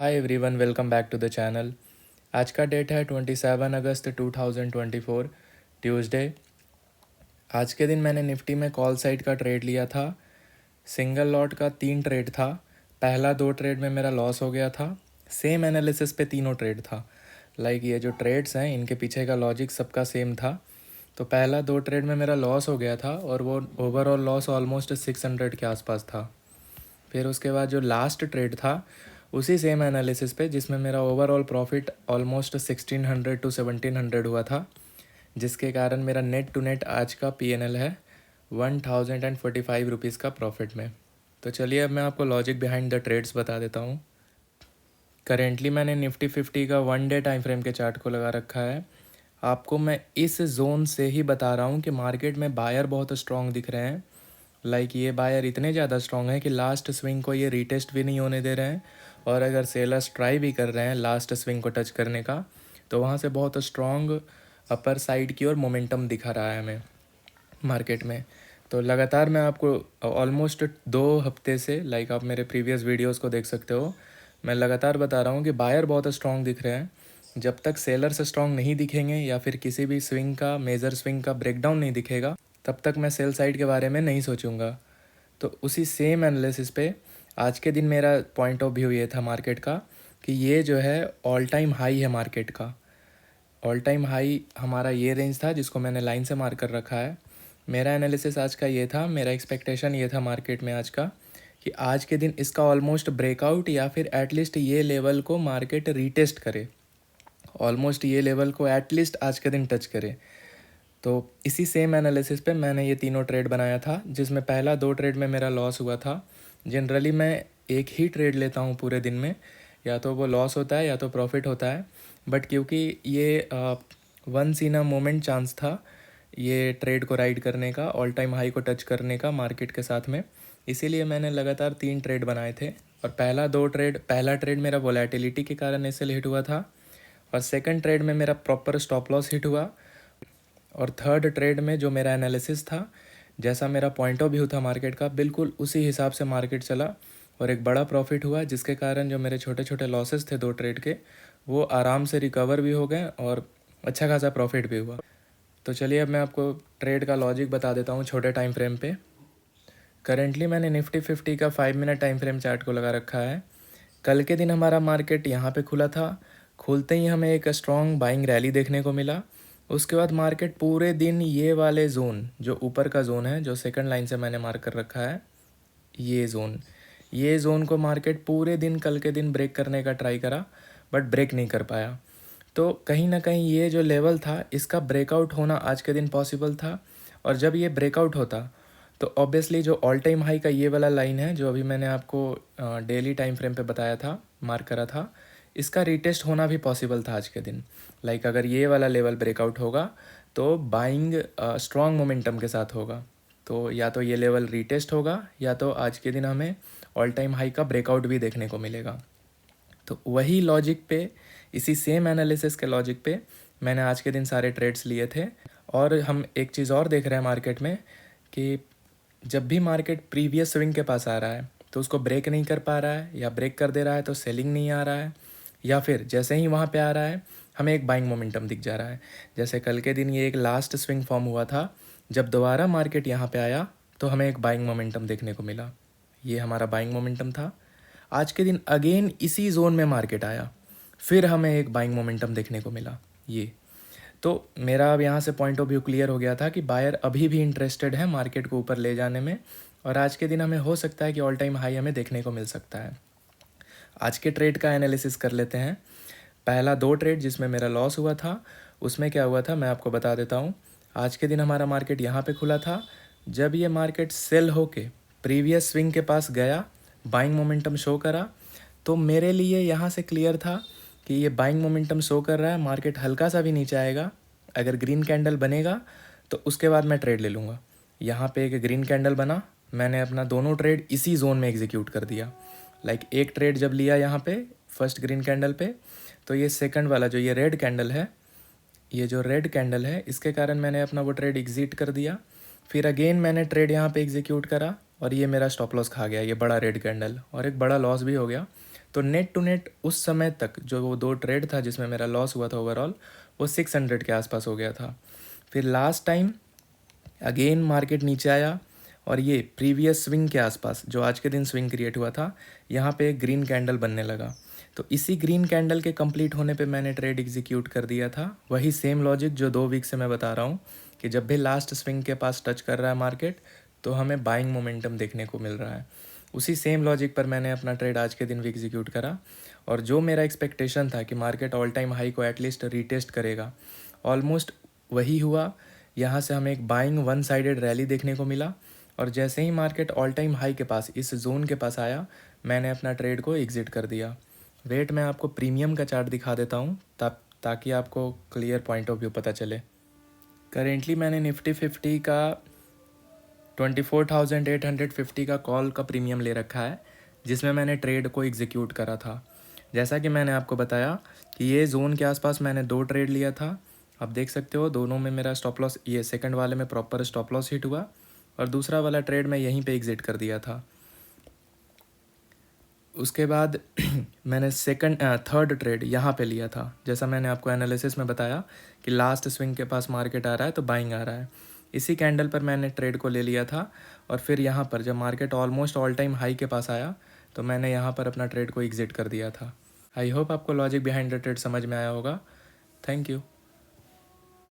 Hi everyone, welcome back to the channel. आज का date है 27 अगस्त 2024, ट्यूसडे। आज के दिन मैंने निफ्टी में कॉल साइड का ट्रेड लिया था। सिंगल लॉट का 3 ट्रेड था। पहला 2 ट्रेड में मेरा लॉस हो गया था। सेम एनालिसिस पे तीनों ट्रेड था। ये जो ट्रेड्स हैं इनके पीछे का लॉजिक सबका सेम था। तो पहला 2 ट्रेड में मेरा लॉस हो गया था और वो ओवरऑल लॉस ऑलमोस्ट 600 के आसपास था। फिर उसके बाद जो लास्ट ट्रेड था उसी सेम एनालिसिस पे, जिसमें मेरा ओवरऑल प्रॉफिट ऑलमोस्ट 1600 to 1700 हुआ था, जिसके कारण मेरा नेट टू नेट आज का पीएनएल है 1045 रुपीज़ का प्रॉफिट में। तो चलिए अब मैं आपको लॉजिक बिहाइंड द ट्रेड्स बता देता हूँ। करेंटली मैंने निफ्टी 50 का 1 डे टाइम फ्रेम के चार्ट को लगा रखा है। आपको मैं इस जोन से ही बता रहा हूँ कि मार्केट में बायर बहुत स्ट्रॉन्ग दिख रहे हैं। ये बायर इतने ज़्यादा स्ट्रॉन्ग है कि लास्ट स्विंग को ये रीटेस्ट भी नहीं होने दे रहे हैं। और अगर सेलर्स ट्राई भी कर रहे हैं लास्ट स्विंग को टच करने का, तो वहाँ से बहुत स्ट्रॉन्ग अपर साइड की ओर मोमेंटम दिखा रहा है हमें मार्केट में। तो लगातार मैं आपको ऑलमोस्ट 2 हफ्ते से, आप मेरे प्रीवियस वीडियोस को देख सकते हो, मैं लगातार बता रहा हूँ कि बायर बहुत स्ट्रॉन्ग दिख रहे हैं। जब तक सेलर्स स्ट्रॉन्ग नहीं दिखेंगे या फिर किसी भी स्विंग का, मेजर स्विंग का ब्रेकडाउन नहीं दिखेगा, तब तक मैं सेल साइड के बारे में नहीं सोचूंगा। तो उसी सेम एनालिसिस पे आज के दिन मेरा पॉइंट ऑफ व्यू ये था मार्केट का कि ये जो है ऑल टाइम हाई है मार्केट का। ऑल टाइम हाई हमारा ये रेंज था जिसको मैंने लाइन से मार्क कर रखा है। मेरा एनालिसिस आज का ये था, मेरा एक्सपेक्टेशन ये था मार्केट में आज का कि आज के दिन इसका ऑलमोस्ट ब्रेकआउट या फिर एटलीस्ट ये लेवल को मार्केट रीटेस्ट करे, ऑलमोस्ट ये लेवल को एटलीस्ट आज के दिन टच करे। तो इसी सेम एनालिसिस पे मैंने ये तीनों ट्रेड बनाया था, जिसमें पहला 2 ट्रेड में मेरा लॉस हुआ था। जनरली मैं एक ही ट्रेड लेता हूँ पूरे दिन में, या तो वो लॉस होता है या तो प्रॉफिट होता है। बट क्योंकि ये once in a moment chance था ये ट्रेड को राइड करने का, ऑल टाइम हाई को टच करने का मार्केट के साथ में, इसीलिए मैंने लगातार 3 ट्रेड बनाए थे। और पहला ट्रेड मेरा वोलेटिलिटी के कारण ऐसे हिट हुआ था, और सेकंड ट्रेड में मेरा प्रॉपर स्टॉप लॉस हिट हुआ, और थर्ड ट्रेड में जो मेरा एनालिसिस था, जैसा मेरा पॉइंट ऑफ व्यू था मार्केट का, बिल्कुल उसी हिसाब से मार्केट चला और एक बड़ा प्रॉफिट हुआ, जिसके कारण जो मेरे छोटे छोटे लॉसेस थे 2 ट्रेड के, वो आराम से रिकवर भी हो गए और अच्छा खासा प्रॉफिट भी हुआ। तो चलिए अब मैं आपको ट्रेड का लॉजिक बता देता हूँ छोटे टाइम फ्रेम पे। करेंटली मैंने निफ्टी 50 का 5 मिनट टाइम फ्रेम चार्ट को लगा रखा है। कल के दिन हमारा मार्केट यहाँ पे खुला था। खुलते ही हमें एक स्ट्रॉन्ग बाइंग रैली देखने को मिला। उसके बाद मार्केट पूरे दिन ये वाले जोन, जो ऊपर का जोन है, जो सेकंड लाइन से मैंने मार्क कर रखा है, ये जोन को मार्केट पूरे दिन कल के दिन ब्रेक करने का ट्राई करा, बट ब्रेक नहीं कर पाया। तो कहीं ना कहीं ये जो लेवल था इसका ब्रेकआउट होना आज के दिन पॉसिबल था। और जब ये ब्रेकआउट होता तो ऑब्वियसली जो ऑल टाइम हाई का ये वाला लाइन है, जो अभी मैंने आपको डेली टाइम फ्रेम पे बताया था, मार्क करा था, इसका रीटेस्ट होना भी पॉसिबल था आज के दिन। अगर ये वाला लेवल ब्रेकआउट होगा तो बाइंग स्ट्रॉन्ग मोमेंटम के साथ होगा। तो या तो ये लेवल रीटेस्ट होगा या तो आज के दिन हमें ऑल टाइम हाई का ब्रेकआउट भी देखने को मिलेगा। तो वही लॉजिक पे, इसी सेम एनालिसिस के लॉजिक पे मैंने आज के दिन सारे ट्रेड्स लिए थे। और हम एक चीज़ और देख रहे हैं मार्केट में कि जब भी मार्केट प्रीवियस स्विंग के पास आ रहा है तो उसको ब्रेक नहीं कर पा रहा है, या ब्रेक कर दे रहा है तो सेलिंग नहीं आ रहा है, या फिर जैसे ही वहाँ पे आ रहा है हमें एक बाइंग मोमेंटम दिख जा रहा है। जैसे कल के दिन ये एक लास्ट स्विंग फॉर्म हुआ था, जब दोबारा मार्केट यहाँ पे आया तो हमें एक बाइंग मोमेंटम देखने को मिला। ये हमारा बाइंग मोमेंटम था। आज के दिन अगेन इसी जोन में मार्केट आया, फिर हमें एक बाइंग मोमेंटम देखने को मिला। ये तो मेरा अब यहाँ से पॉइंट ऑफ व्यू क्लियर हो गया था कि बायर अभी भी इंटरेस्टेड है मार्केट को ऊपर ले जाने में, और आज के दिन हमें हो सकता है कि ऑल टाइम हाई हमें देखने को मिल सकता है। आज के ट्रेड का एनालिसिस कर लेते हैं। पहला 2 ट्रेड जिसमें मेरा लॉस हुआ था, उसमें क्या हुआ था मैं आपको बता देता हूँ। आज के दिन हमारा मार्केट यहाँ पे खुला था। जब ये मार्केट सेल होके प्रीवियस स्विंग के पास गया, बाइंग मोमेंटम शो करा, तो मेरे लिए यहाँ से क्लियर था कि ये बाइंग मोमेंटम शो कर रहा है, मार्केट हल्का सा भी नीचे आएगा, अगर ग्रीन कैंडल बनेगा तो उसके बाद मैं ट्रेड ले लूँगा। यहाँ पे एक ग्रीन कैंडल बना, मैंने अपना दोनों ट्रेड इसी जोन में एग्जीक्यूट कर दिया। एक ट्रेड जब लिया यहाँ पे फर्स्ट ग्रीन कैंडल पे, तो ये सेकंड वाला जो ये रेड कैंडल है, ये जो रेड कैंडल है, इसके कारण मैंने अपना वो ट्रेड एग्जिट कर दिया। फिर अगेन मैंने ट्रेड यहाँ पे एग्जीक्यूट करा और ये मेरा स्टॉप लॉस खा गया, ये बड़ा रेड कैंडल, और एक बड़ा लॉस भी हो गया। तो नेट टू नेट उस समय तक जो वो 2 ट्रेड था जिसमें मेरा लॉस हुआ था ओवरऑल, वो 600 के आसपास हो गया था। फिर लास्ट टाइम अगेन मार्केट नीचे आया और ये प्रीवियस स्विंग के आसपास जो आज के दिन स्विंग क्रिएट हुआ था, यहाँ पे एक ग्रीन कैंडल बनने लगा। तो इसी ग्रीन कैंडल के कंप्लीट होने पे मैंने ट्रेड एग्जीक्यूट कर दिया था। वही सेम लॉजिक जो 2 वीक से मैं बता रहा हूँ कि जब भी लास्ट स्विंग के पास टच कर रहा है मार्केट, तो हमें बाइंग मोमेंटम देखने को मिल रहा है। उसी सेम लॉजिक पर मैंने अपना ट्रेड आज के दिन भी एग्जीक्यूट करा, और जो मेरा एक्सपेक्टेशन था कि मार्केट ऑल टाइम हाई को एटलीस्ट रीटेस्ट करेगा, ऑलमोस्ट वही हुआ। यहाँ से हमें एक बाइंग वन साइडेड रैली देखने को मिला, और जैसे ही मार्केट ऑल टाइम हाई के पास इस जोन के पास आया, मैंने अपना ट्रेड को एग्जिट कर दिया। वेट मैं आपको प्रीमियम का चार्ट दिखा देता हूँ ताकि आपको क्लियर पॉइंट ऑफ व्यू पता चले। करेंटली मैंने निफ्टी 50 का 24,850 का कॉल का प्रीमियम ले रखा है, जिसमें मैंने ट्रेड को एग्जीक्यूट करा था। जैसा कि मैंने आपको बताया कि ये जोन के आसपास मैंने 2 ट्रेड लिया था। आप देख सकते हो दोनों में मेरा स्टॉप लॉस, ये सेकंड वाले में प्रॉपर स्टॉप लॉस हिट हुआ, और दूसरा वाला ट्रेड मैं यहीं पे एग्जिट कर दिया था। उसके बाद मैंने थर्ड ट्रेड यहाँ पे लिया था। जैसा मैंने आपको एनालिसिस में बताया कि लास्ट स्विंग के पास मार्केट आ रहा है तो बाइंग आ रहा है, इसी कैंडल पर मैंने ट्रेड को ले लिया था। और फिर यहाँ पर जब market almost all time high के पास आया, तो मैंने यहाँ पर अपना ट्रेड को एग्जिट कर दिया था। आई होप आपको लॉजिक बिहाइंड द ट्रेड समझ में आया होगा। Thank you.